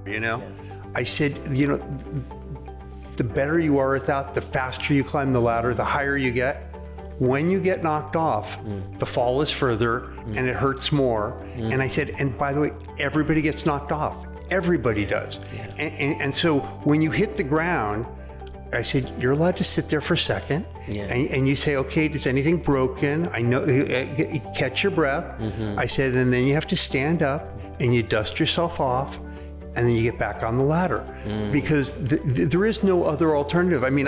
you know? I said, you know, the better you are at that, the faster you climb the ladder, the higher you get. When you get knocked off, the fall is further and it hurts more. And I said, and by the way, everybody gets knocked off. Everybody does. And so when you hit the ground, I said, you're allowed to sit there for a second. And you say, okay, is anything broken? I know, catch your breath. I said, and then you have to stand up and you dust yourself off. And then you get back on the ladder because there is no other alternative. I mean,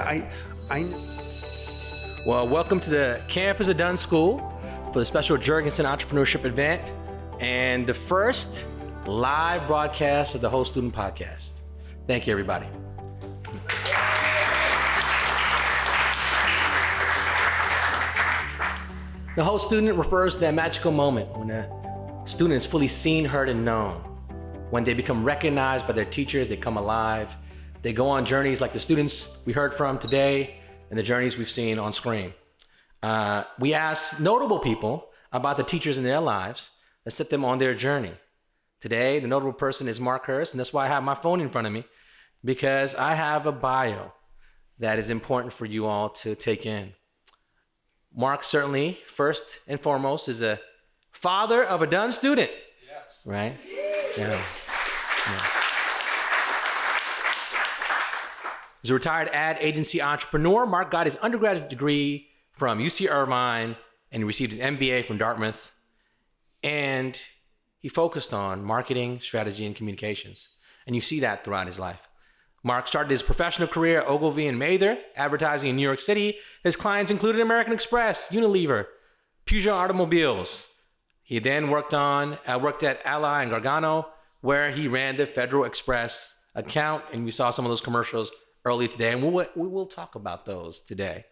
Well, welcome to the campus of Dunn School for the special Jurgensen Entrepreneurship event and the first live broadcast of the Whole Student Podcast. Thank you, everybody. The Whole Student refers to that magical moment when a student is fully seen, heard, and known. When they become recognized by their teachers, they come alive. They go on journeys like the students we heard from today and the journeys we've seen on screen. We ask notable people about the teachers in their lives that set them on their journey. Today, the notable person is Mark Hurst, and that's why I have my phone in front of me, because I have a bio that is important for you all to take in. Mark certainly, first and foremost, is a father of a Dunn student. Yes. Right? Yeah. He's a retired ad agency entrepreneur. Mark got his undergraduate degree from UC Irvine and he received his MBA from Dartmouth. And he focused on marketing, strategy, and communications. And you see that throughout his life. Mark started his professional career at Ogilvy and Mather, advertising in New York City. His clients included American Express, Unilever, Peugeot Automobiles. He then worked at Ally and Gargano, where he ran the Federal Express account, and we saw some of those commercials earlier today, and we will talk about those today.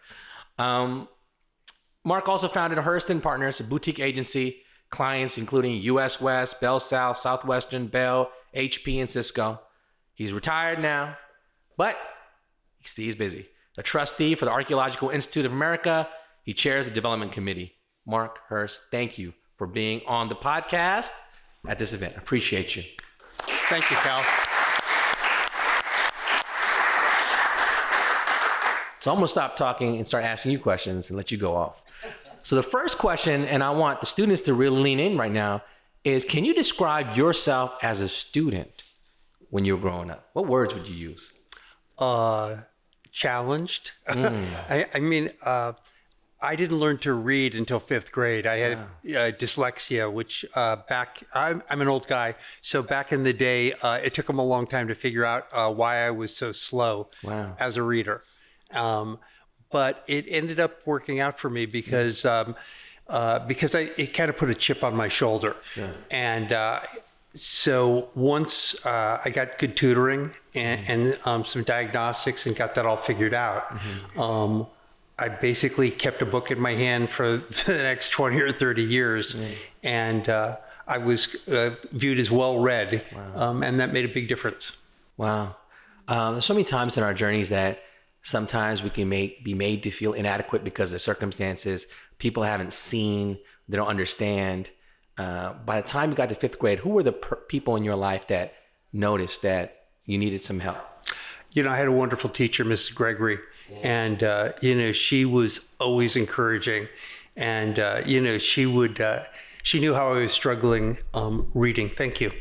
Mark also founded Hurst & Partners, a boutique agency, clients including US West, Bell South, Southwestern, Bell, HP, and Cisco. He's retired now, but he stays busy. A trustee for the Archaeological Institute of America, he chairs the development committee. Mark Hurst, thank you for being on the podcast at this event. Appreciate you. Thank you, Cal. So I'm gonna stop talking and start asking you questions and let you go off. So the first question, and I want the students to really lean in right now, is can you describe yourself as a student when you were growing up? What words would you use? Challenged. I didn't learn to read until 5th grade. I had dyslexia, which I'm an old guy. So back in the day, it took them a long time to figure out why I was so slow as a reader. But it ended up working out for me because it kind of put a chip on my shoulder. Sure. And so once I got good tutoring and some diagnostics and got that all figured out, I basically kept a book in my hand for the next 20 or 30 years. And I was viewed as well-read, and that made a big difference. Wow. There's so many times in our journeys that sometimes we can be made to feel inadequate because of circumstances people haven't seen, they don't understand. By the time you got to 5th grade, who were the people in your life that noticed that you needed some help? You know, I had a wonderful teacher, Mrs. Gregory, and, she was always encouraging. And, she knew how I was struggling reading. Thank you.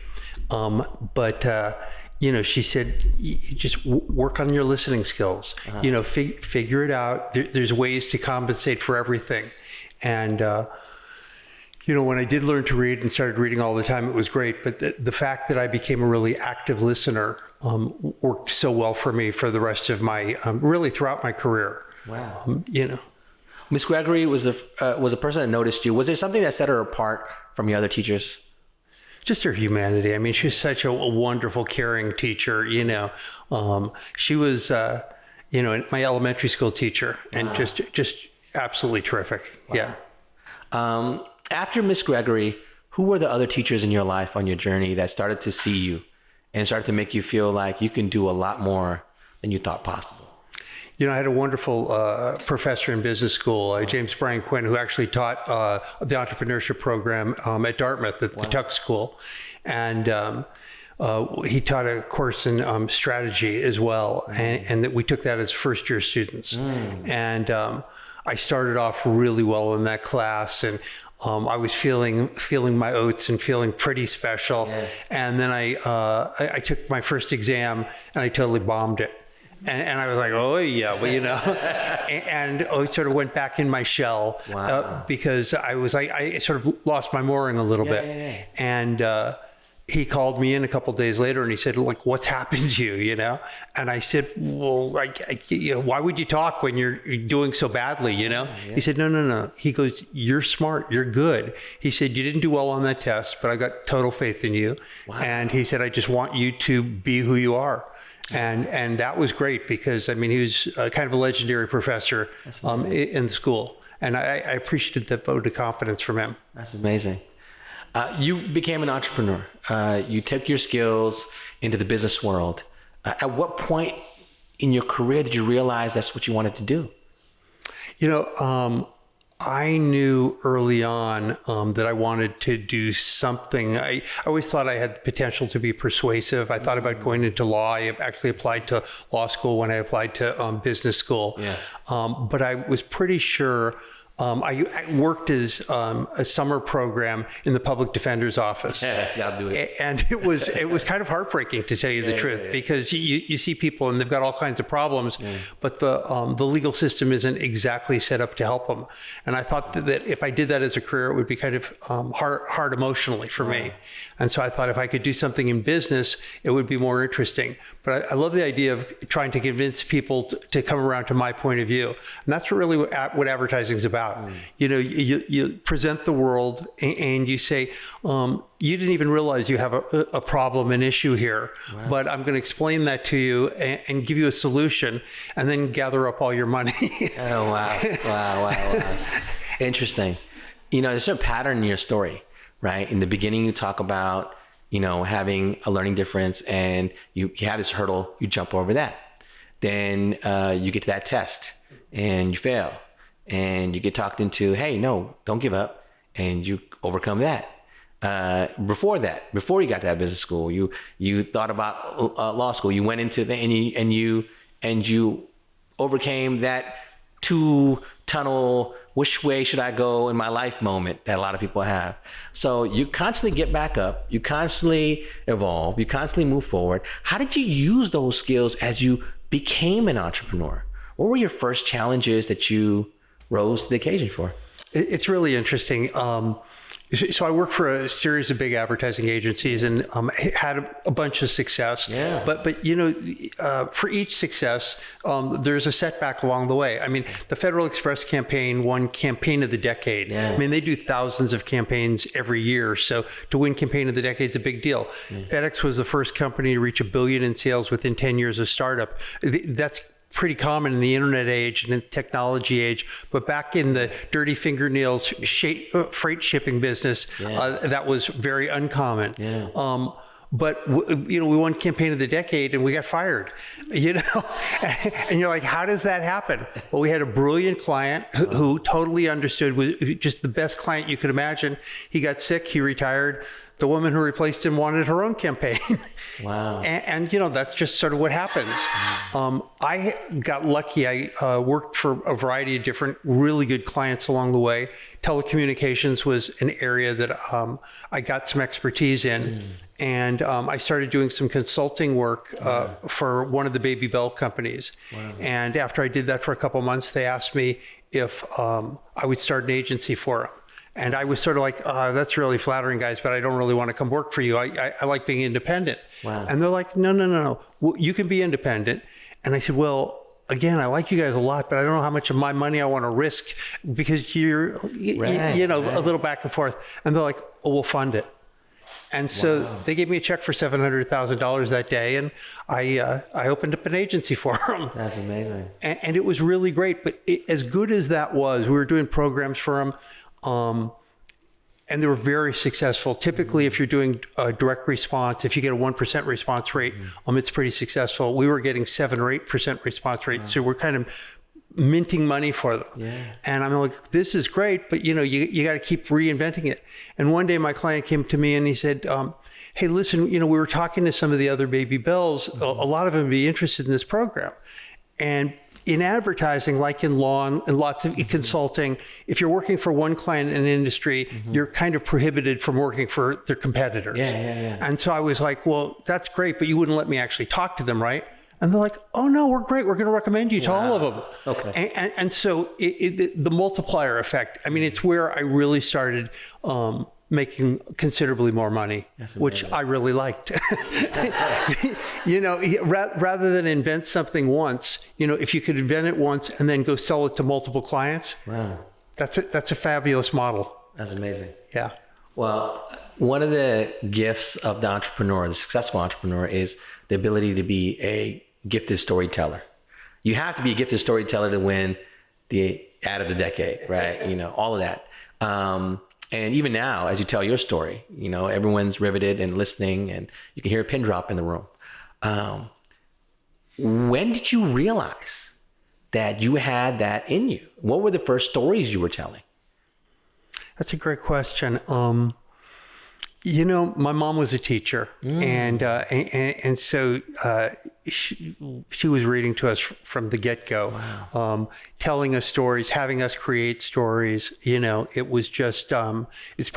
She said, you just work on your listening skills, figure it out. There's ways to compensate for everything. And, when I did learn to read and started reading all the time, it was great. But the fact that I became a really active listener worked so well for me for the rest of my, really throughout my career. Wow. Miss Gregory was a person that noticed you. Was there something that set her apart from your other teachers? Just her humanity. I mean, she's such a wonderful, caring teacher, She was, my elementary school teacher and just absolutely terrific. Wow. Yeah. After Miss Gregory, who were the other teachers in your life on your journey that started to see you and started to make you feel like you can do a lot more than you thought possible? I had a wonderful professor in business school, James Brian Quinn, who actually taught the entrepreneurship program at Dartmouth, the Tuck School. And he taught a course in strategy as well, and that we took that as first year students. And I started off really well in that class, and I was feeling my oats and feeling pretty special. And then I took my first exam and I totally bombed it. And I was like, oh yeah, well, you know, and I sort of went back in my shell because I was like, I sort of lost my mooring a little bit. And he called me in a couple of days later and he said, like, what's happened to you, you know? And I said, well, like, you know, why would you talk when you're doing so badly, you know? He said, no. He goes, you're smart, you're good. He said, you didn't do well on that test, but I got total faith in you. And he said, I just want you to be who you are. And that was great because, I mean, he was kind of a legendary professor in the school. And I appreciated that vote of confidence from him. That's amazing. You became an entrepreneur. You took your skills into the business world. At what point in your career did you realize that's what you wanted to do? You know, I knew early on that I wanted to do something. I always thought I had the potential to be persuasive. I thought about going into law. I actually applied to law school when I applied to business school. But I was pretty sure. I worked as a summer program in the public defender's office. I'll do it. And it was kind of heartbreaking, to tell you the truth, because you see people and they've got all kinds of problems, but the legal system isn't exactly set up to help them. And I thought that if I did that as a career, it would be kind of hard emotionally for me. And so I thought if I could do something in business, it would be more interesting. But I love the idea of trying to convince people to come around to my point of view. And that's really what advertising is about. You know, you present the world and you say, you didn't even realize you have a problem, an issue here, but I'm going to explain that to you and give you a solution and then gather up all your money. Oh, wow. Interesting. You know, there's a pattern in your story, right? In the beginning, you talk about, you know, having a learning difference and you have this hurdle, you jump over that. Then you get to that test and you fail. And you get talked into, hey, no, don't give up, and you overcome that. Before you got to that business school, you thought about law school. You went into and you overcame that two-tunnel, which way should I go in my life moment that a lot of people have. So you constantly get back up, you constantly evolve, you constantly move forward. How did you use those skills as you became an entrepreneur? What were your first challenges that you rose to the occasion for? It's really interesting. So I worked for a series of big advertising agencies and had a bunch of success. But you know, for each success, there's a setback along the way. I mean, the Federal Express campaign won Campaign of the Decade. I mean, they do thousands of campaigns every year. So to win Campaign of the Decade is a big deal. FedEx was the first company to reach $1 billion in sales within 10 years of startup. That's pretty common in the internet age and in the technology age, but back in the dirty fingernails freight shipping business, that was very uncommon. But you know, we won Campaign of the Decade and we got fired, you know, and you're like, how does that happen? Well, we had a brilliant client who totally understood, was just the best client you could imagine. He got sick, he retired. The woman who replaced him wanted her own campaign. And you know, that's just sort of what happens. I got lucky. I worked for a variety of different really good clients along the way. Telecommunications was an area that I got some expertise in. And I started doing some consulting work for one of the baby bell companies. And after I did that for a couple months, they asked me if I would start an agency for them. And I was sort of like, that's really flattering, guys, but I don't really want to come work for you. I like being independent. And they're like, no. Well, you can be independent. And I said, well, again, I like you guys a lot, but I don't know how much of my money I want to risk because you're, you know, a little back and forth. And they're like, oh, we'll fund it. And so they gave me a check for $700,000 that day, and I opened up an agency for them. That's amazing. And it was really great. But as good as that was, we were doing programs for them. And they were very successful. Typically, if you're doing a direct response, if you get a 1% response rate, it's pretty successful. We were getting 7 or 8% response rate. So we're kind of minting money for them. Yeah. And I'm like, this is great, but you got to keep reinventing it. And one day my client came to me and he said, hey, listen, we were talking to some of the other Baby Bells. A lot of them would be interested in this program. And in advertising, like in law and lots of consulting, if you're working for one client in an industry, you're kind of prohibited from working for their competitors. Yeah. And so I was like, well, that's great, but you wouldn't let me actually talk to them, right? And they're like, oh, no, we're great. We're going to recommend you to all of them. Okay. And so the multiplier effect, I mean, it's where I really started making considerably more money, which I really liked. Rather than invent something once, if you could invent it once and then go sell it to multiple clients, that's a fabulous model. That's amazing. Yeah. Well, one of the gifts of the entrepreneur, the successful entrepreneur, is the ability to be a gifted storyteller. You have to be a gifted storyteller to win the ad of the decade, right? All of that. And even now, as you tell your story, everyone's riveted and listening, and you can hear a pin drop in the room. When did you realize that you had that in you? What were the first stories you were telling? That's a great question. My mom was a teacher, and so she was reading to us from the get-go, telling us stories, having us create stories. It was just she's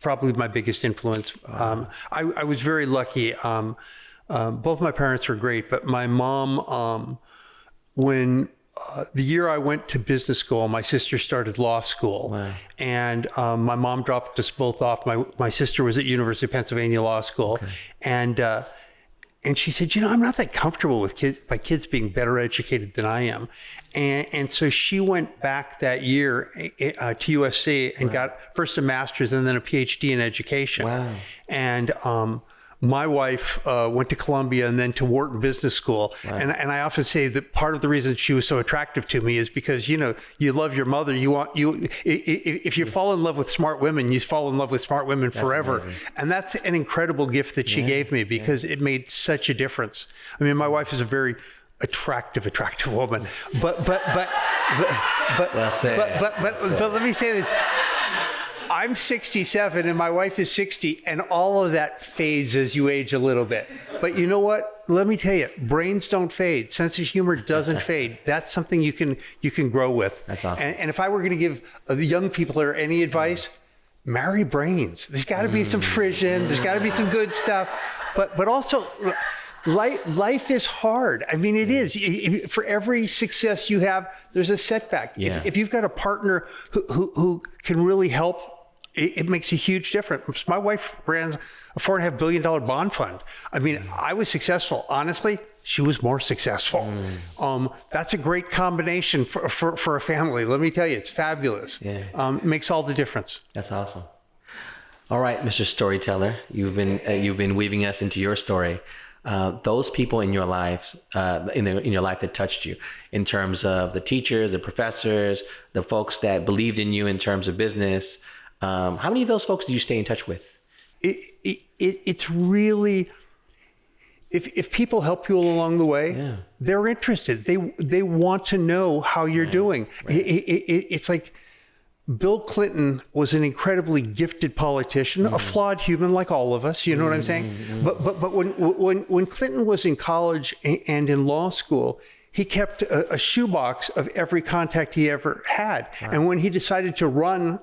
probably my biggest influence. I was very lucky. Both my parents were great, but my mom, when the year I went to business school, my sister started law school, and my mom dropped us both off. My sister was at University of Pennsylvania Law School, and she said, I'm not that comfortable with my kids being better educated than I am, and so she went back that year to USC and got first a master's and then a PhD in education, and my wife went to Columbia and then to Wharton Business School. And I often say that part of the reason she was so attractive to me is because, you love your mother. If you fall in love with smart women, you fall in love with smart women forever. And that's an incredible gift that she gave me because it made such a difference. I mean, my wife is a very attractive woman, but let me say this. I'm 67 and my wife is 60, and all of that fades as you age a little bit. But you know what? Let me tell you, brains don't fade. Sense of humor doesn't fade. That's something you can grow with. That's awesome. And if I were going to give the young people any advice, marry brains. There's got to be some frisson. There's got to be some good stuff. But also, life is hard. I mean, it is. For every success you have, there's a setback. If you've got a partner who can really help, it makes a huge difference. My wife ran a $4.5 billion bond fund. I mean, I was successful. Honestly, she was more successful. That's a great combination for a family. Let me tell you, it's fabulous. It makes all the difference. That's awesome. All right, Mr. Storyteller, you've been weaving us into your story. Those people in your life, in your life that touched you, in terms of the teachers, the professors, the folks that believed in you in terms of business. How many of those folks do you stay in touch with? It's really, if people help you along the way, they're interested. They want to know how you're doing. It's like Bill Clinton was an incredibly gifted politician, a flawed human like all of us. You know what I'm saying? But when Clinton was in college and in law school, he kept a shoebox of every contact he ever had. And when he decided to run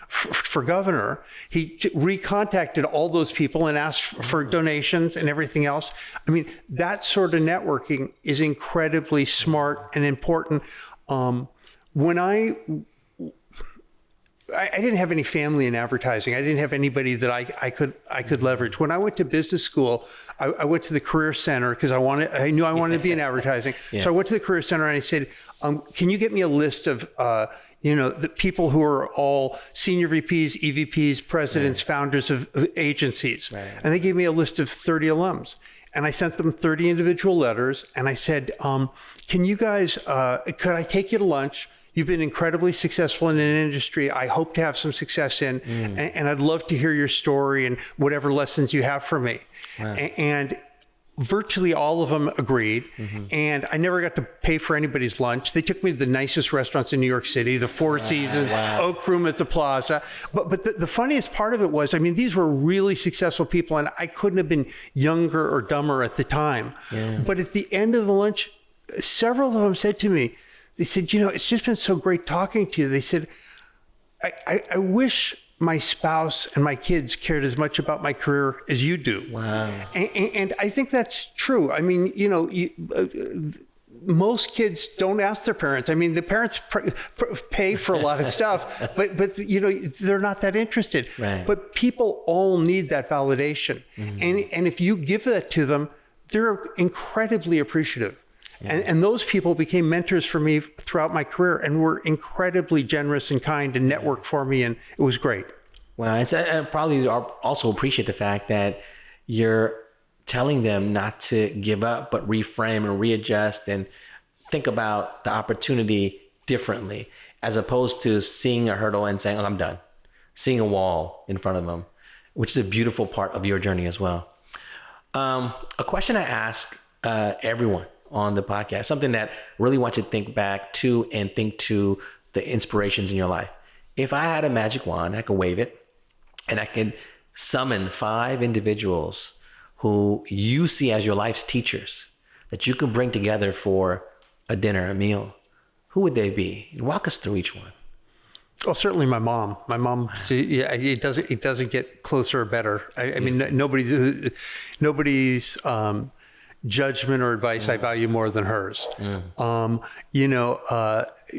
for governor, he recontacted all those people and asked for donations and everything else. I mean, that sort of networking is incredibly smart and important. When I didn't have any family in advertising. I didn't have anybody that I could leverage. When I went to business school, I went to the Career Center because I knew I wanted to be in advertising. So I went to the Career Center and I said, can you get me a list of the people who are all senior VPs, EVPs, presidents, founders of agencies? And they gave me a list of 30 alums. And I sent them 30 individual letters. And I said, can you guys, could I take you to lunch? You've been incredibly successful in an industry I hope to have some success in, and I'd love to hear your story and whatever lessons you have for me. And virtually all of them agreed. And I never got to pay for anybody's lunch. They took me to the nicest restaurants in New York City, the Four Seasons, Oak Room at the Plaza. But the funniest part of it was, I mean, these were really successful people, and I couldn't have been younger or dumber at the time. But at the end of the lunch, several of them said to me, they said, it's just been so great talking to you. They said, I wish my spouse and my kids cared as much about my career as you do. Wow. And I think that's true. I mean, most kids don't ask their parents. I mean, the parents pay for a lot of stuff, but they're not that interested. Right. But people all need that validation. And if you give that to them, they're incredibly appreciative. And those people became mentors for me throughout my career and were incredibly generous and kind and networked for me. And it was great. Well, I probably also appreciate the fact that you're telling them not to give up, but reframe and readjust and think about the opportunity differently, as opposed to seeing a hurdle and saying, I'm done, seeing a wall in front of them, which is a beautiful part of your journey as well. A question I ask everyone on the podcast, something that really want you to think back to and think to the inspirations in your life. If I had a magic wand, I could wave it and I could summon 5 individuals who you see as your life's teachers that you can bring together for a dinner, a meal, who would they be? Walk us through each one. Oh, certainly my mom. My mom. See, it doesn't get closer or better. I mean, nobody's judgment or advice I value more than hers.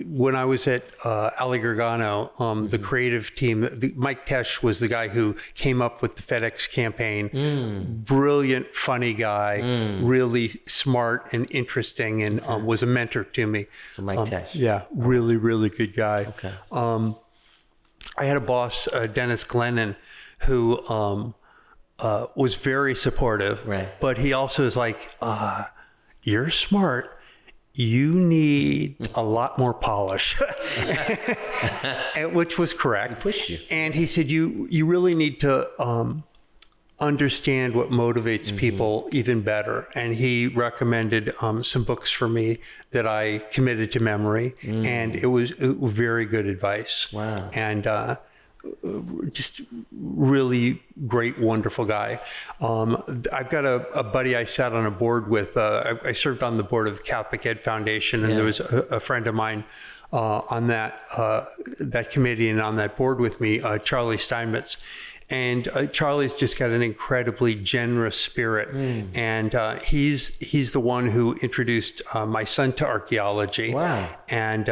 When I was at Ali Gargano, the creative team, Mike Tesh was the guy who came up with the FedEx campaign. Brilliant, funny guy, really smart and interesting, and was a mentor to me. So Mike Tesh. Yeah, really, really good guy. Okay. I had a boss, Dennis Glennon, who was very supportive, right. But he also is like, you're smart. You need a lot more polish, which was correct. He pushed you. And he said, you really need to understand what motivates people even better. And he recommended some books for me that I committed to memory. And it was very good advice. Wow. And just really great, wonderful guy. I've got a buddy I sat on a board with. I served on the board of the Catholic Ed Foundation, and there was a friend of mine on that committee and on that board with me, Charlie Steinmetz. And Charlie's just got an incredibly generous spirit. And he's the one who introduced my son to archaeology. Wow. And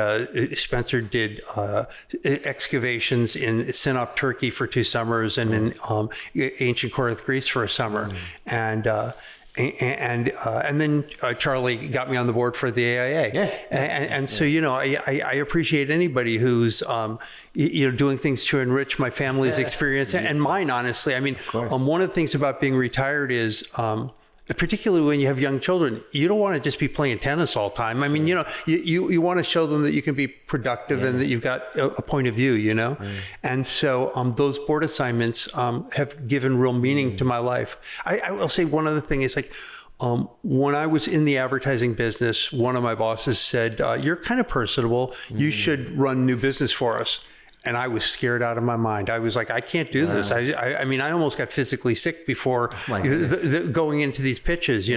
Spencer did excavations in Sinop, Turkey for 2 summers and in ancient Corinth, Greece for a summer. And then Charlie got me on the board for the AIA. So, I appreciate anybody who's, doing things to enrich my family's experience and mine, honestly. I mean, one of the things about being retired is, particularly when you have young children, you don't want to just be playing tennis all the time. I mean, you want to show them that you can be productive and that you've got a point of view, And so those board assignments have given real meaning to my life. I will say one other thing is like, when I was in the advertising business, one of my bosses said, you're kind of personable. You should run new business for us. And I was scared out of my mind. I was like, I can't do this. I mean, I almost got physically sick before going into these pitches,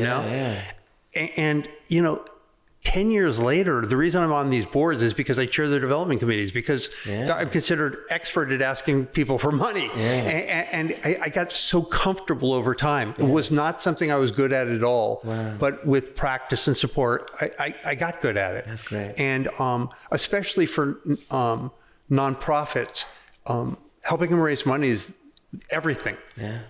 And 10 years later, the reason I'm on these boards is because I chair the development committees, because I'm considered expert at asking people for money. And I got so comfortable over time. It was not something I was good at all, but with practice and support, I got good at it. That's great. And especially for nonprofits, helping them raise money is everything.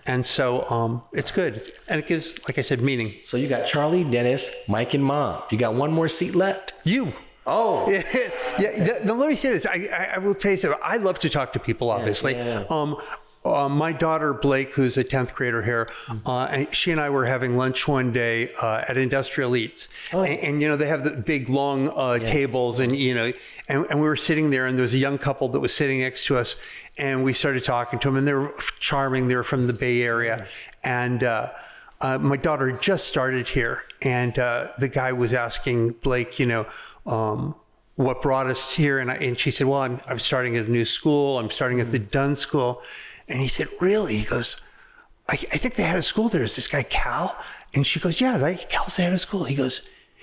And so it's good. And it gives, like I said, meaning. So you got Charlie, Dennis, Mike, and Mom. You got one more seat left? You. Oh. Now, let me say this. I will tell you something. I love to talk to people, obviously. My daughter, Blake, who's a 10th grader here, she and I were having lunch one day at Industrial Eats. And they have the big, long tables, and we were sitting there, and there was a young couple that was sitting next to us, and we started talking to them, and they were charming. They were from the Bay Area. And my daughter had just started here, and the guy was asking Blake, what brought us here, and she said, well, I'm starting at a new school. I'm starting at the Dunn School. And he said, really? He goes, I think they had a school there. Is this guy Cal? And she goes, yeah, Cal's the head of school. He goes,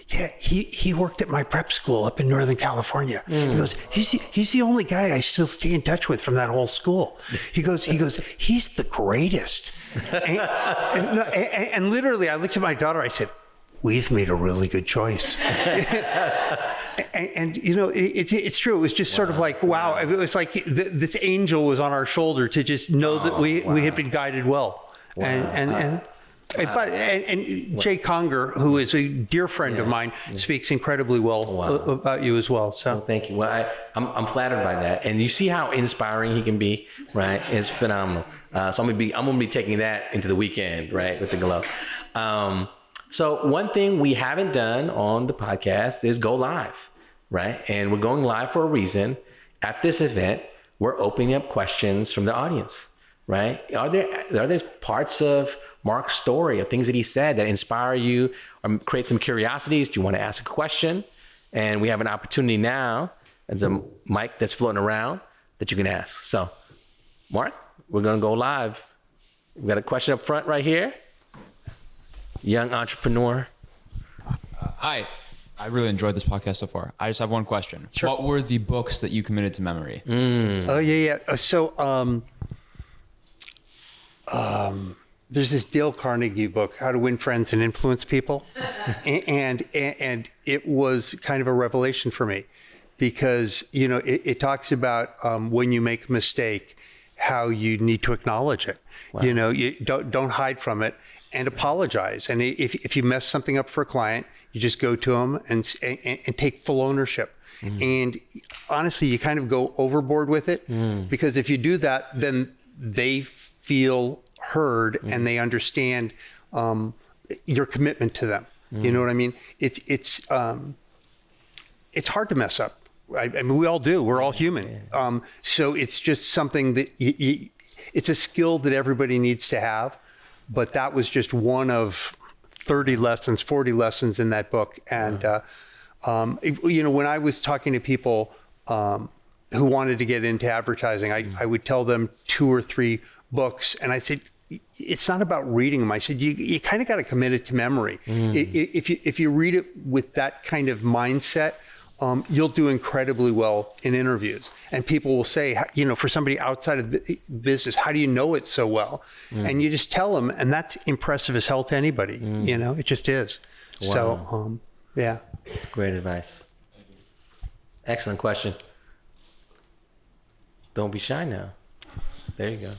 yeah, he worked at my prep school up in Northern California. He goes, he's the only guy I still stay in touch with from that whole school. He goes, he's the greatest. And literally, I looked at my daughter. I said, we've made a really good choice. and it's true. It was just sort of like, wow. It was like this angel was on our shoulder to just know that we had been guided well. And Jay Conger, who is a dear friend of mine, speaks incredibly well about you as well. So thank you. Well, I'm flattered by that, and you see how inspiring he can be, right? It's phenomenal. So I'm gonna be taking that into the weekend, right, with the glow. So one thing we haven't done on the podcast is go live, right? And we're going live for a reason. At this event, we're opening up questions from the audience, right? Are there parts of Mark's story or things that he said that inspire you or create some curiosities? Do you want to ask a question? And we have an opportunity now. There's a mic that's floating around that you can ask. So, Mark, we're going to go live. We've got a question up front right here. Young entrepreneur. Hi. I really enjoyed this podcast so far. I just have one question. Sure. What were the books that you committed to memory? Oh, yeah. So, there's this Dale Carnegie book, How to Win Friends and Influence People. and it was kind of a revelation for me because, it talks about when you make a mistake, how you need to acknowledge it. Wow. You don't hide from it and apologize. And if you mess something up for a client, you just go to them and take full ownership. Mm. And honestly, you kind of go overboard with it because if you do that, then they feel heard and they understand your commitment to them. You know what I mean? It's hard to mess up. I mean, we all do. We're all human. So it's just something that it's a skill that everybody needs to have. But that was just one of 30 lessons, 40 lessons in that book. And when I was talking to people who wanted to get into advertising, I would tell them 2 or 3 books, and I said, it's not about reading them. I said, you kind of got to commit it to memory. If you read it with that kind of mindset, you'll do incredibly well in interviews. And people will say, for somebody outside of the business, how do you know it so well? And you just tell them, and that's impressive as hell to anybody. It just is. Wow. So, yeah. Great advice. Excellent question. Don't be shy now. There you go.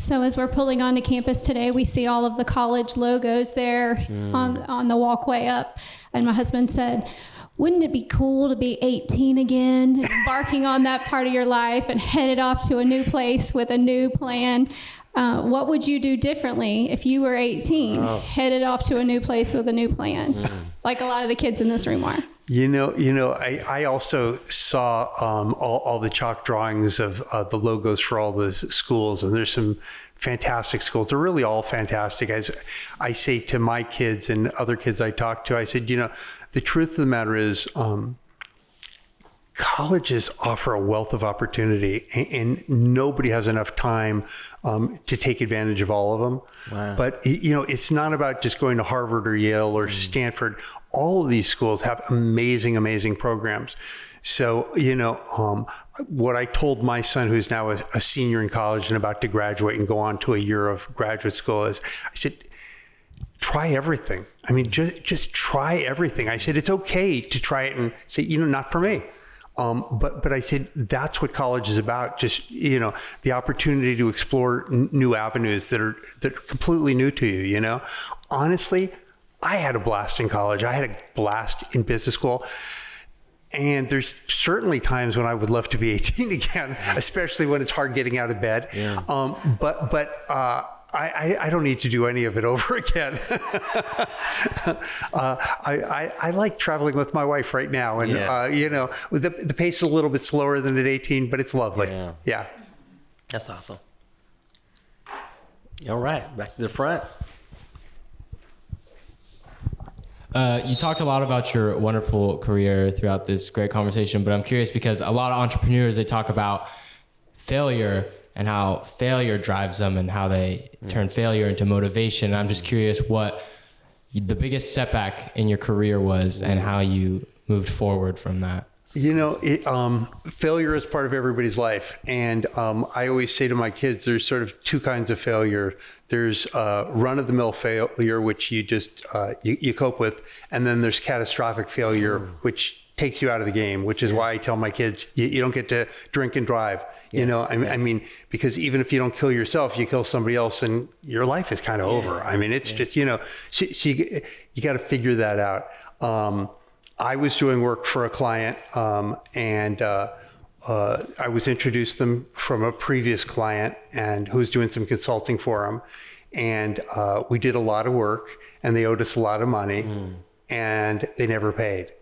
So as we're pulling onto campus today, we see all of the college logos there on the walkway up. And my husband said, wouldn't it be cool to be 18 again, embarking on that part of your life and headed off to a new place with a new plan? What would you do differently if you were 18, headed off to a new place with a new plan, like a lot of the kids in this room are? I also saw all the chalk drawings of the logos for all the schools, and there's some fantastic schools. They're really all fantastic. As I say to my kids and other kids I talk to, I said, the truth of the matter is, colleges offer a wealth of opportunity, and nobody has enough time to take advantage of all of them. Wow. But, it's not about just going to Harvard or Yale or Stanford. All of these schools have amazing, amazing programs. So, what I told my son, who's now a senior in college and about to graduate and go on to a year of graduate school, is I said, try everything. I mean, just try everything. I said, it's okay to try it and say, not for me. But I said, that's what college is about. Just, the opportunity to explore new avenues that are completely new to you, Honestly, I had a blast in college. I had a blast in business school. And there's certainly times when I would love to be 18 again, especially when it's hard getting out of bed. Yeah. I don't need to do any of it over again. I like traveling with my wife right now, and the pace is a little bit slower than at 18, but it's lovely. Yeah. That's awesome. All right, back to the front. You talked a lot about your wonderful career throughout this great conversation, but I'm curious because a lot of entrepreneurs, they talk about failure and how failure drives them and how they turn failure into motivation. And I'm just curious what the biggest setback in your career was and how you moved forward from that. Failure is part of everybody's life. And I always say to my kids, there's sort of two kinds of failure. There's run-of-the-mill failure, which you just, you cope with. And then there's catastrophic failure, which takes you out of the game, which is why I tell my kids, you don't get to drink and drive. I mean, because even if you don't kill yourself, you kill somebody else and your life is kind of over. I mean, it's just, so you got to figure that out. I was doing work for a client, and I was introduced them from a previous client and who was doing some consulting for him. And we did a lot of work and they owed us a lot of money and they never paid.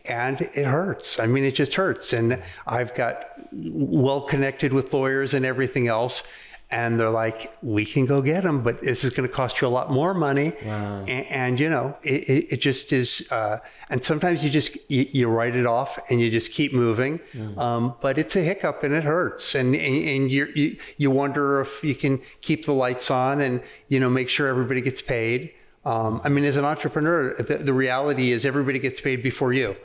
And it hurts. I mean, it just hurts. And I've got well connected with lawyers and everything else. And they're like, we can go get them, but this is going to cost you a lot more money. Wow. And it just is. And sometimes you write it off and you just keep moving. But it's a hiccup and it hurts. And you wonder if you can keep the lights on and, make sure everybody gets paid. I mean, as an entrepreneur, the reality is everybody gets paid before you,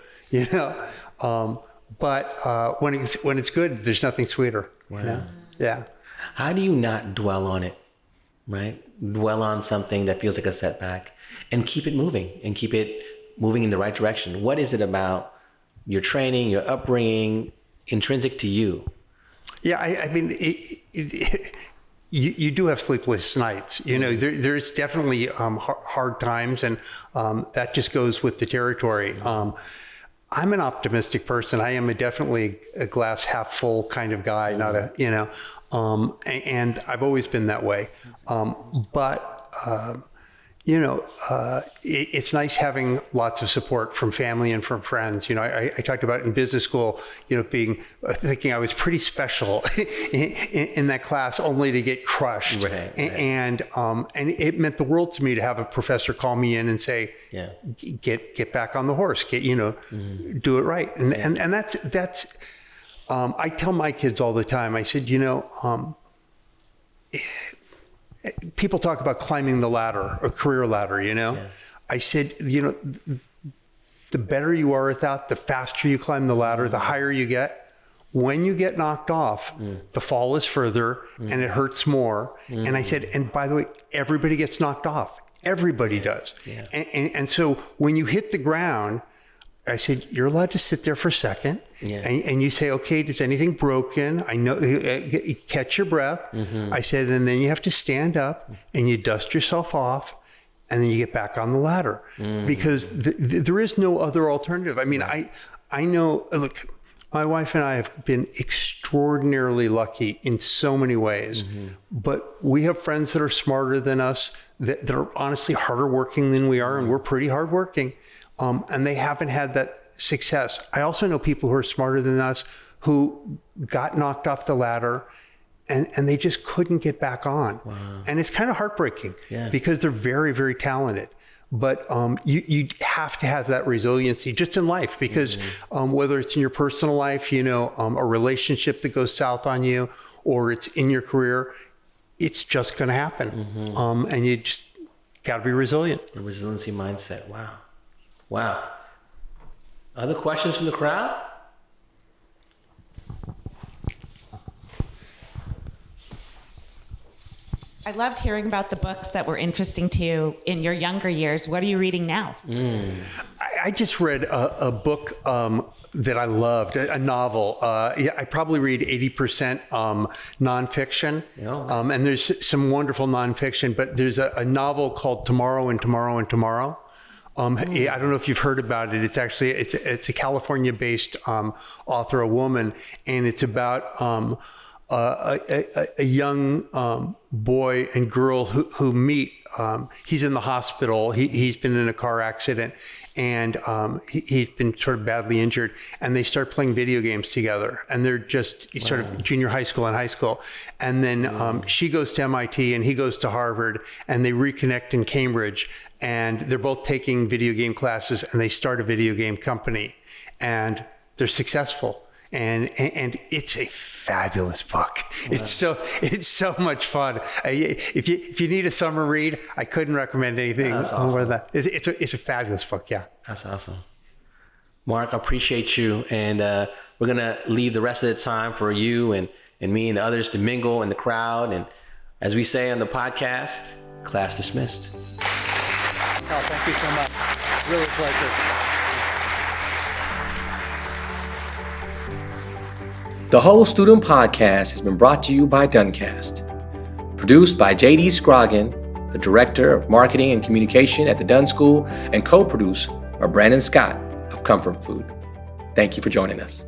but when it's good, there's nothing sweeter. Wow. Yeah. How do you not dwell on it, right? Dwell on something that feels like a setback and keep it moving and keep it moving in the right direction. What is it about your training, your upbringing, intrinsic to you? Yeah, I mean, you do have sleepless nights. There's definitely hard times, and that just goes with the territory. I'm an optimistic person. I am definitely a glass half full kind of guy, not a, and I've always been that way. It's nice having lots of support from family and from friends. I talked about in business school, thinking I was pretty special in that class, only to get crushed. Right. And it meant the world to me to have a professor call me in and say, get back on the horse, do it right. And that's I tell my kids all the time, I said, people talk about climbing the ladder, a career ladder, I said, the better you are at that, the faster you climb the ladder, the higher you get. When you get knocked off, the fall is further and it hurts more. And I said, and by the way, everybody gets knocked off. Everybody does. Yeah. And so when you hit the ground, I said, you're allowed to sit there for a second. Yeah. And you say, okay, is anything broken? I know, catch your breath. I said, and then you have to stand up and you dust yourself off and then you get back on the ladder because there is no other alternative. I mean, I know, look, my wife and I have been extraordinarily lucky in so many ways, but we have friends that are smarter than us, that are honestly harder working than we are, and we're pretty hardworking. And they haven't had that success. I also know people who are smarter than us who got knocked off the ladder and they just couldn't get back on. Wow. And it's kind of heartbreaking because they're very, very talented. But you have to have that resiliency just in life because whether it's in your personal life, a relationship that goes south on you, or it's in your career, it's just going to happen. And you just got to be resilient. The resiliency mindset. Wow. Wow. Other questions from the crowd? I loved hearing about the books that were interesting to you in your younger years. What are you reading now? I just read a book that I loved, a novel. I probably read 80% nonfiction. And there's some wonderful nonfiction, but there's a novel called Tomorrow and Tomorrow and Tomorrow. I don't know if you've heard about it. It's actually, it's a California-based author, a woman, and it's about a young boy and girl who meet. He's in the hospital. He's been in a car accident, and he's been sort of badly injured. And they start playing video games together. And they're just sort of junior high school and high school. And then she goes to MIT and he goes to Harvard, and they reconnect in Cambridge. And they're both taking video game classes, and they start a video game company, and they're successful. And it's a fabulous book. Wow. It's so much fun. If you need a summer read, I couldn't recommend anything more than that. It's a fabulous book. Yeah. That's awesome. Mark, I appreciate you, and we're gonna leave the rest of the time for you and me and the others to mingle in the crowd. And as we say on the podcast, class dismissed. Oh, thank you so much. Really a pleasure. The Whole Student Podcast has been brought to you by Duncast. Produced by J.D. Scroggin, the Director of Marketing and Communication at the Dunn School, and co-produced by Brandon Scott of Comfort Food. Thank you for joining us.